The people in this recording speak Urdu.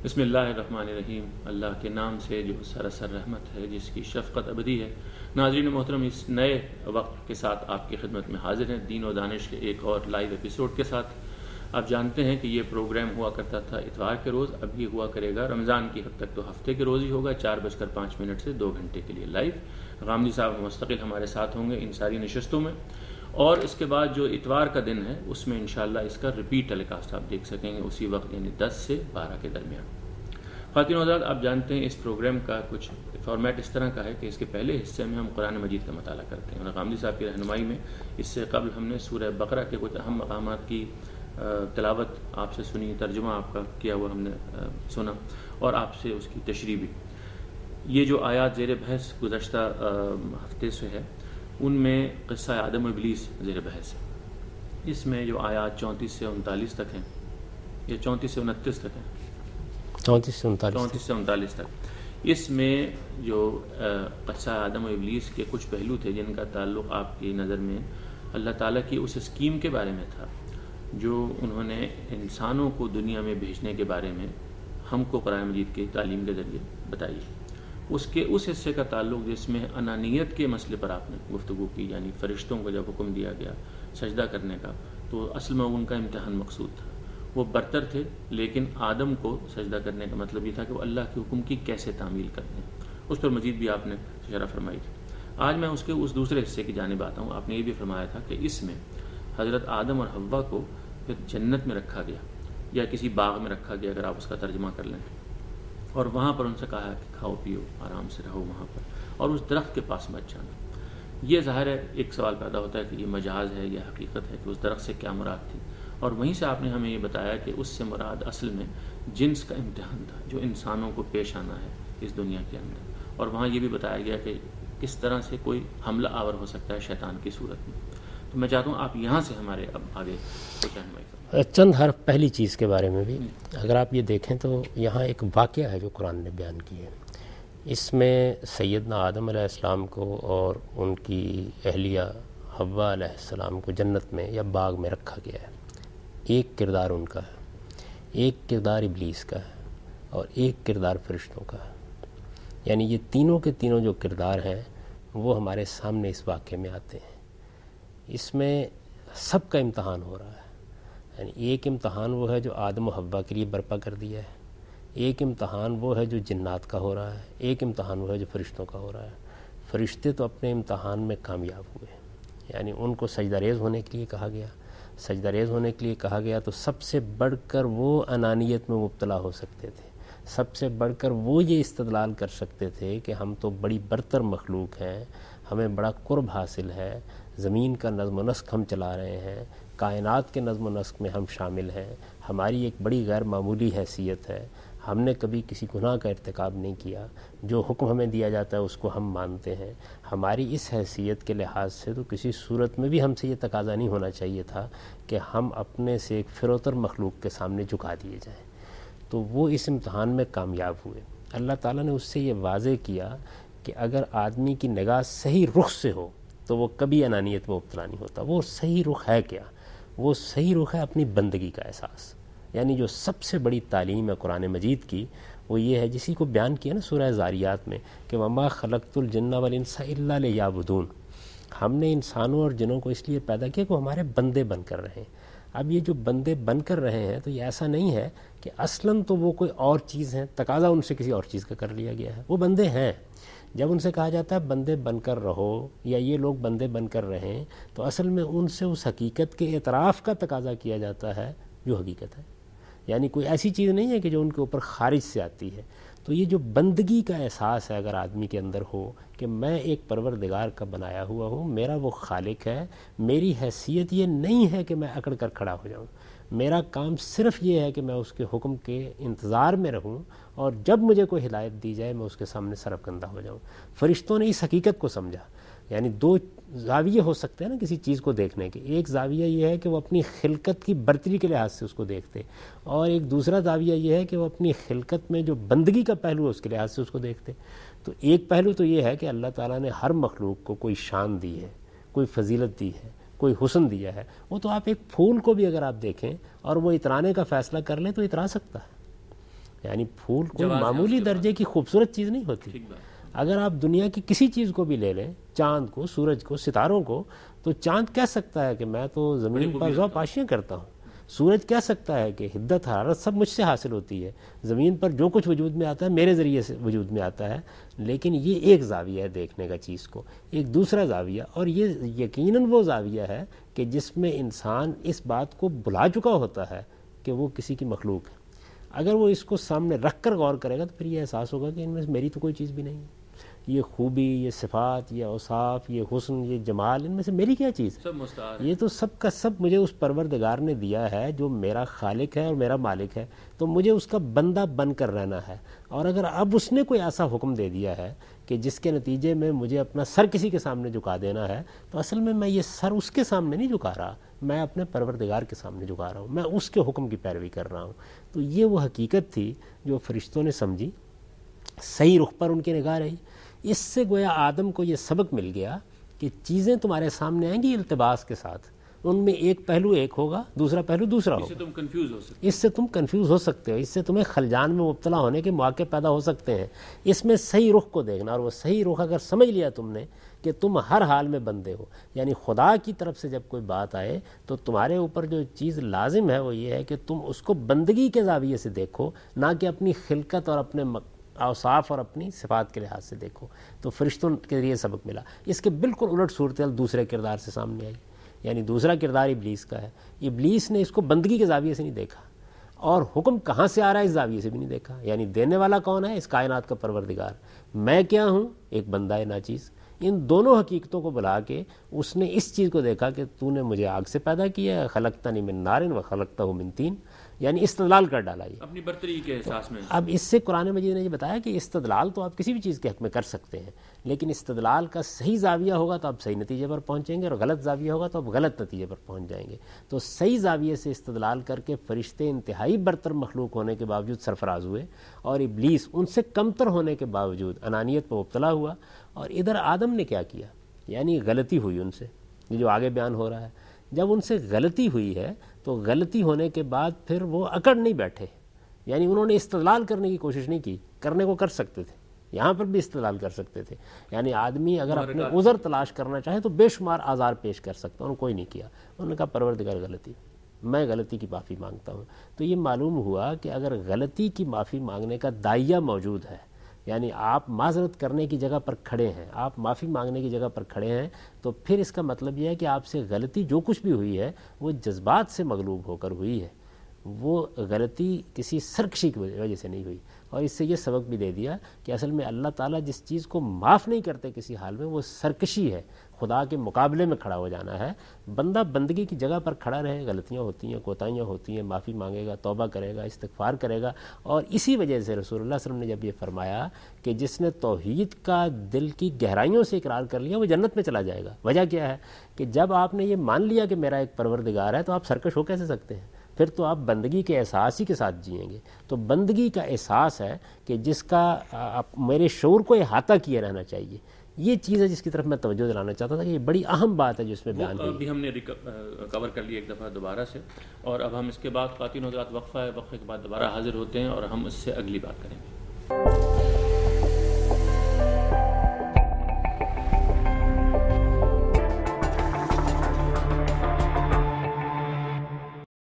بسم اللہ الرحمن الرحیم، اللہ کے نام سے جو سراسر رحمت ہے، جس کی شفقت ابدی ہے۔ ناظرین محترم، اس نئے وقت کے ساتھ آپ کی خدمت میں حاضر ہیں، دین و دانش کے ایک اور لائیو ایپیسوڈ کے ساتھ۔ آپ جانتے ہیں کہ یہ پروگرام ہوا کرتا تھا اتوار کے روز، اب یہ ہوا کرے گا رمضان کی حد تک تو ہفتے کے روز ہی ہوگا، 4:05 سے 2 گھنٹے کے لیے لائیو۔ غامدی صاحب مستقل ہمارے ساتھ ہوں گے ان ساری نشستوں میں، اور اس کے بعد جو اتوار کا دن ہے اس میں انشاءاللہ اس کا ریپیٹ ٹیلی کاسٹ آپ دیکھ سکیں گے اسی وقت، یعنی 10 سے 12 کے درمیان۔ خواتین و حضرات، آپ جانتے ہیں اس پروگرام کا کچھ فارمیٹ اس طرح کا ہے کہ اس کے پہلے حصے میں ہم قرآن مجید کا مطالعہ کرتے ہیں، اور غامدی صاحب کی رہنمائی میں اس سے قبل ہم نے سورہ بقرہ کے کچھ اہم مقامات کی تلاوت آپ سے سنی، ترجمہ آپ کا کیا ہوا ہم نے سنا، اور آپ سے اس کی تشریح بھی۔ یہ جو آیات زیر بحث گزشتہ ہفتے سے ہے، ان میں قصہ آدم و ابلیس زیر بحث ہے۔ اس میں جو آیات 34 سے 39 تک ہیں، یہ 34 سے 29 تک ہیں، 34 سے 39 تک، اس میں جو قصہ آدم و ابلیس کے کچھ پہلو تھے جن کا تعلق آپ کی نظر میں اللہ تعالیٰ کی اس اسکیم کے بارے میں تھا جو انہوں نے انسانوں کو دنیا میں بھیجنے کے بارے میں ہم کو قرآن مجید کی تعلیم کے ذریعے بتائی۔ اس حصے کا تعلق جس میں انانیت کے مسئلے پر آپ نے گفتگو کی، یعنی فرشتوں کو جب حکم دیا گیا سجدہ کرنے کا تو اصل میں ان کا امتحان مقصود تھا، وہ برتر تھے، لیکن آدم کو سجدہ کرنے کا مطلب یہ تھا کہ وہ اللہ کے حکم کی کیسے تعمیل کرتے ہیں، اس پر مزید بھی آپ نے شرح فرمائی تھی۔ آج میں اس کے دوسرے حصے کی جانب آتا ہوں۔ آپ نے یہ بھی فرمایا تھا کہ اس میں حضرت آدم اور حوا کو پھر جنت میں رکھا گیا یا کسی باغ میں رکھا گیا، اگر آپ اس کا ترجمہ کر لیں، اور وہاں پر ان سے کہا کہ کھاؤ پیو، آرام سے رہو وہاں پر، اور اس درخت کے پاس مت جانا۔ یہ ظاہر ہے ایک سوال پیدا ہوتا ہے کہ یہ مجاز ہے یا حقیقت ہے، کہ اس درخت سے کیا مراد تھی، اور وہیں سے آپ نے ہمیں یہ بتایا کہ اس سے مراد اصل میں جنس کا امتحان تھا جو انسانوں کو پیش آنا ہے اس دنیا کے اندر، اور وہاں یہ بھی بتایا گیا کہ کس طرح سے کوئی حملہ آور ہو سکتا ہے شیطان کی صورت میں۔ تو میں چاہتا ہوں آپ یہاں سے ہمارے اب آگے کچھ رہنمائی کریں۔ چند حرف پہلی چیز کے بارے میں بھی اگر آپ یہ دیکھیں تو یہاں ایک واقعہ ہے جو قرآن نے بیان کی ہے۔ اس میں سیدنا آدم علیہ السلام کو اور ان کی اہلیہ حوا علیہ السلام کو جنت میں یا باغ میں رکھا گیا ہے۔ ایک کردار ان کا ہے، ایک کردار ابلیس کا ہے، اور ایک کردار فرشتوں کا ہے۔ یعنی یہ تینوں کے تینوں جو کردار ہیں وہ ہمارے سامنے اس واقعے میں آتے ہیں۔ اس میں سب کا امتحان ہو رہا ہے، یعنی ایک امتحان وہ ہے جو آدم و حوا کے لیے برپا کر دیا ہے، ایک امتحان وہ ہے جو جنات کا ہو رہا ہے، ایک امتحان وہ ہے جو فرشتوں کا ہو رہا ہے۔ فرشتے تو اپنے امتحان میں کامیاب ہوئے، یعنی ان کو سجدہ ریز ہونے کے لیے کہا گیا۔ سجدہ ریز ہونے کے لیے کہا گیا تو سب سے بڑھ کر وہ انانیت میں مبتلا ہو سکتے تھے، سب سے بڑھ کر وہ یہ استدلال کر سکتے تھے کہ ہم تو بڑی برتر مخلوق ہیں، ہمیں بڑا قرب حاصل ہے، زمین کا نظم و نسق ہم چلا رہے ہیں، کائنات کے نظم و نسق میں ہم شامل ہیں، ہماری ایک بڑی غیر معمولی حیثیت ہے، ہم نے کبھی کسی گناہ کا ارتکاب نہیں کیا، جو حکم ہمیں دیا جاتا ہے اس کو ہم مانتے ہیں۔ ہماری اس حیثیت کے لحاظ سے تو کسی صورت میں بھی ہم سے یہ تقاضا نہیں ہونا چاہیے تھا کہ ہم اپنے سے ایک فروتر مخلوق کے سامنے جھکا دیے جائیں۔ تو وہ اس امتحان میں کامیاب ہوئے۔ اللہ تعالیٰ نے اس سے یہ واضح کیا کہ اگر آدمی کی نگاہ صحیح رخ سے ہو تو وہ کبھی انانیت میں مبتلا نہیں ہوتا۔ وہ صحیح رخ ہے کیا؟ وہ صحیح رخ ہے اپنی بندگی کا احساس۔ یعنی جو سب سے بڑی تعلیم ہے قرآن مجید کی وہ یہ ہے، جسی کو بیان کیا نا سورہ زاریات میں کہ وما خلقت الجن والانس الا لیعبدون، ہم نے انسانوں اور جنوں کو اس لیے پیدا کیا کہ وہ ہمارے بندے بن کر رہیں۔ اب یہ جو بندے بن کر رہے ہیں تو یہ ایسا نہیں ہے کہ اصلاً تو وہ کوئی اور چیز ہیں، تقاضا ان سے کسی اور چیز کا کر لیا گیا ہے، وہ بندے ہیں۔ جب ان سے کہا جاتا ہے بندے بن کر رہو یا یہ لوگ بندے بن کر رہیں، تو اصل میں ان سے اس حقیقت کے اعتراف کا تقاضا کیا جاتا ہے جو حقیقت ہے، یعنی کوئی ایسی چیز نہیں ہے کہ جو ان کے اوپر خارج سے آتی ہے۔ تو یہ جو بندگی کا احساس ہے اگر آدمی کے اندر ہو کہ میں ایک پروردگار کا بنایا ہوا ہوں، میرا وہ خالق ہے، میری حیثیت یہ نہیں ہے کہ میں اکڑ کر کھڑا ہو جاؤں، میرا کام صرف یہ ہے کہ میں اس کے حکم کے انتظار میں رہوں، اور جب مجھے کوئی ہدایت دی جائے میں اس کے سامنے سرفکندہ ہو جاؤں۔ فرشتوں نے اس حقیقت کو سمجھا۔ یعنی دو زاویے ہو سکتے ہیں نا کسی چیز کو دیکھنے کے، ایک زاویہ یہ ہے کہ وہ اپنی خلقت کی برتری کے لحاظ سے اس کو دیکھتے، اور ایک دوسرا زاویہ یہ ہے کہ وہ اپنی خلقت میں جو بندگی کا پہلو ہے اس کے لحاظ سے اس کو دیکھتے۔ تو ایک پہلو تو یہ ہے کہ اللہ تعالیٰ نے ہر مخلوق کو کوئی شان دی ہے، کوئی فضیلت دی ہے، کوئی حسن دیا ہے۔ وہ تو آپ ایک پھول کو بھی اگر آپ دیکھیں اور وہ اترانے کا فیصلہ کر لیں تو اترا سکتا ہے، یعنی پھول کوئی معمولی درجے کی خوبصورت چیز نہیں ہوتی. اگر آپ دنیا کی کسی چیز کو بھی لے لیں، چاند کو، سورج کو، ستاروں کو، تو چاند کہہ سکتا ہے کہ میں تو زمین پر ذوق پاشیاں کرتا ہوں. سورج کہہ سکتا ہے کہ حدت حرارت سب مجھ سے حاصل ہوتی ہے، زمین پر جو کچھ وجود میں آتا ہے میرے ذریعے سے وجود میں آتا ہے. لیکن یہ ایک زاویہ ہے دیکھنے کا چیز کو، ایک دوسرا زاویہ، اور یہ یقیناً وہ زاویہ ہے کہ جس میں انسان اس بات کو بھلا چکا ہوتا ہے کہ وہ کسی کی مخلوق ہے. اگر وہ اس کو سامنے رکھ کر غور کرے گا تو پھر یہ احساس ہوگا کہ ان میں میری تو کوئی چیز بھی نہیں ہے. یہ خوبی، یہ صفات، یہ اوصاف، یہ حسن، یہ جمال، ان میں سے میری کیا چیز ہے؟ یہ تو سب کا سب مجھے اس پروردگار نے دیا ہے جو میرا خالق ہے اور میرا مالک ہے. تو مجھے اس کا بندہ بن کر رہنا ہے. اور اگر اب اس نے کوئی ایسا حکم دے دیا ہے کہ جس کے نتیجے میں مجھے اپنا سر کسی کے سامنے جھکا دینا ہے، تو اصل میں یہ سر اس کے سامنے نہیں جھکا رہا، میں اپنے پروردگار کے سامنے جھکا رہا ہوں، میں اس کے حکم کی پیروی کر رہا ہوں. تو یہ وہ حقیقت تھی جو فرشتوں نے سمجھی، صحیح رخ پر ان کی نگاہ رہی. اس سے گویا آدم کو یہ سبق مل گیا کہ چیزیں تمہارے سامنے آئیں گی التباس کے ساتھ، ان میں ایک پہلو ایک ہوگا، دوسرا پہلو دوسرا ہوگا. اس سے تم کنفیوز ہو سکتے ہو، اس سے تمہیں خلجان میں مبتلا ہونے کے مواقع پیدا ہو سکتے ہیں. اس میں صحیح رخ کو دیکھنا، اور وہ صحیح رخ اگر سمجھ لیا تم نے کہ تم ہر حال میں بندے ہو، یعنی خدا کی طرف سے جب کوئی بات آئے تو تمہارے اوپر جو چیز لازم ہے وہ یہ ہے کہ تم اس کو بندگی کے زاویے سے دیکھو، نہ کہ اپنی خلقت اور اپنے اوصاف اور اپنی صفات کے لحاظ سے دیکھو. تو فرشتوں کے ذریعے سبق ملا. اس کے بالکل الٹ صورتحال دوسرے کردار سے سامنے آئی، یعنی دوسرا کردار ابلیس کا ہے. ابلیس نے اس کو بندگی کے زاویے سے نہیں دیکھا، اور حکم کہاں سے آ رہا ہے اس زاویے سے بھی نہیں دیکھا. یعنی دینے والا کون ہے؟ اس کائنات کا پروردگار. میں کیا ہوں؟ ایک بندہ ہے ناچیز. ان دونوں حقیقتوں کو بلا کے اس نے اس چیز کو دیکھا کہ تو نے مجھے آگ سے پیدا کیا ہے، خلقتنی من نار و خلقتہ من طین، یعنی استدلال کر ڈالا یہ اپنی برتری کے احساس میں. اب اس سے قرآن مجید نے یہ بتایا کہ استدلال تو آپ کسی بھی چیز کے حق میں کر سکتے ہیں، لیکن استدلال کا صحیح زاویہ ہوگا تو آپ صحیح نتیجے پر پہنچیں گے، اور غلط زاویہ ہوگا تو آپ غلط نتیجے پر پہنچ جائیں گے. تو صحیح زاویے سے استدلال کر کے فرشتے انتہائی برتر مخلوق ہونے کے باوجود سرفراز ہوئے، اور ابلیس ان سے کمتر ہونے کے باوجود انانیت میں مبتلا ہوا. اور ادھر آدم نے کیا کیا؟ یعنی غلطی ہوئی ان سے، یہ جو آگے بیان ہو رہا ہے. جب ان سے غلطی ہوئی ہے تو غلطی ہونے کے بعد پھر وہ اکڑ نہیں بیٹھے، یعنی انہوں نے استدلال کرنے کی کوشش نہیں کی. کرنے کو کر سکتے تھے، یہاں پر بھی استدلال کر سکتے تھے. یعنی آدمی اگر اپنے عذر تلاش کرنا چاہے تو بے شمار آزار پیش کر سکتا. انہوں نے کوئی نہیں کیا. انہوں نے کہا پروردگار غلطی، میں غلطی کی معافی مانگتا ہوں. تو یہ معلوم ہوا کہ اگر غلطی کی معافی مانگنے کا داعیہ موجود ہے، یعنی آپ معذرت کرنے کی جگہ پر کھڑے ہیں، آپ معافی مانگنے کی جگہ پر کھڑے ہیں، تو پھر اس کا مطلب یہ ہے کہ آپ سے غلطی جو کچھ بھی ہوئی ہے وہ جذبات سے مغلوب ہو کر ہوئی ہے، وہ غلطی کسی سرکشی کی وجہ سے نہیں ہوئی. اور اس سے یہ سبق بھی دے دیا کہ اصل میں اللہ تعالیٰ جس چیز کو معاف نہیں کرتے کسی حال میں، وہ سرکشی ہے، خدا کے مقابلے میں کھڑا ہو جانا ہے. بندہ بندگی کی جگہ پر کھڑا رہے، غلطیاں ہوتی ہیں، کوتاہیاں ہوتی ہیں، معافی مانگے گا، توبہ کرے گا، استغفار کرے گا. اور اسی وجہ سے رسول اللہ صلی اللہ علیہ وسلم نے جب یہ فرمایا کہ جس نے توحید کا دل کی گہرائیوں سے اقرار کر لیا وہ جنت میں چلا جائے گا. وجہ کیا ہے کہ جب آپ نے یہ مان لیا کہ میرا ایک پروردگار ہے تو آپ سرکش ہو کیسے سکتے ہیں؟ پھر تو آپ بندگی کے احساس ہی کے ساتھ جئیں گے. تو بندگی کا احساس ہے کہ جس کا میرے شعور کو احاطہ کیے رہنا چاہیے. یہ چیز ہے جس کی طرف میں توجہ دلانا چاہتا تھا کہ یہ بڑی اہم بات ہے جو اس میں بیان ہوئی. ابھی ہم نے کور کر لی ایک دفعہ دوبارہ سے، اور اب ہم اس کے بعد خواتین حضرات وقفہ ہے، وقفے کے بعد دوبارہ حاضر ہوتے ہیں اور ہم اس سے اگلی بات کریں گے.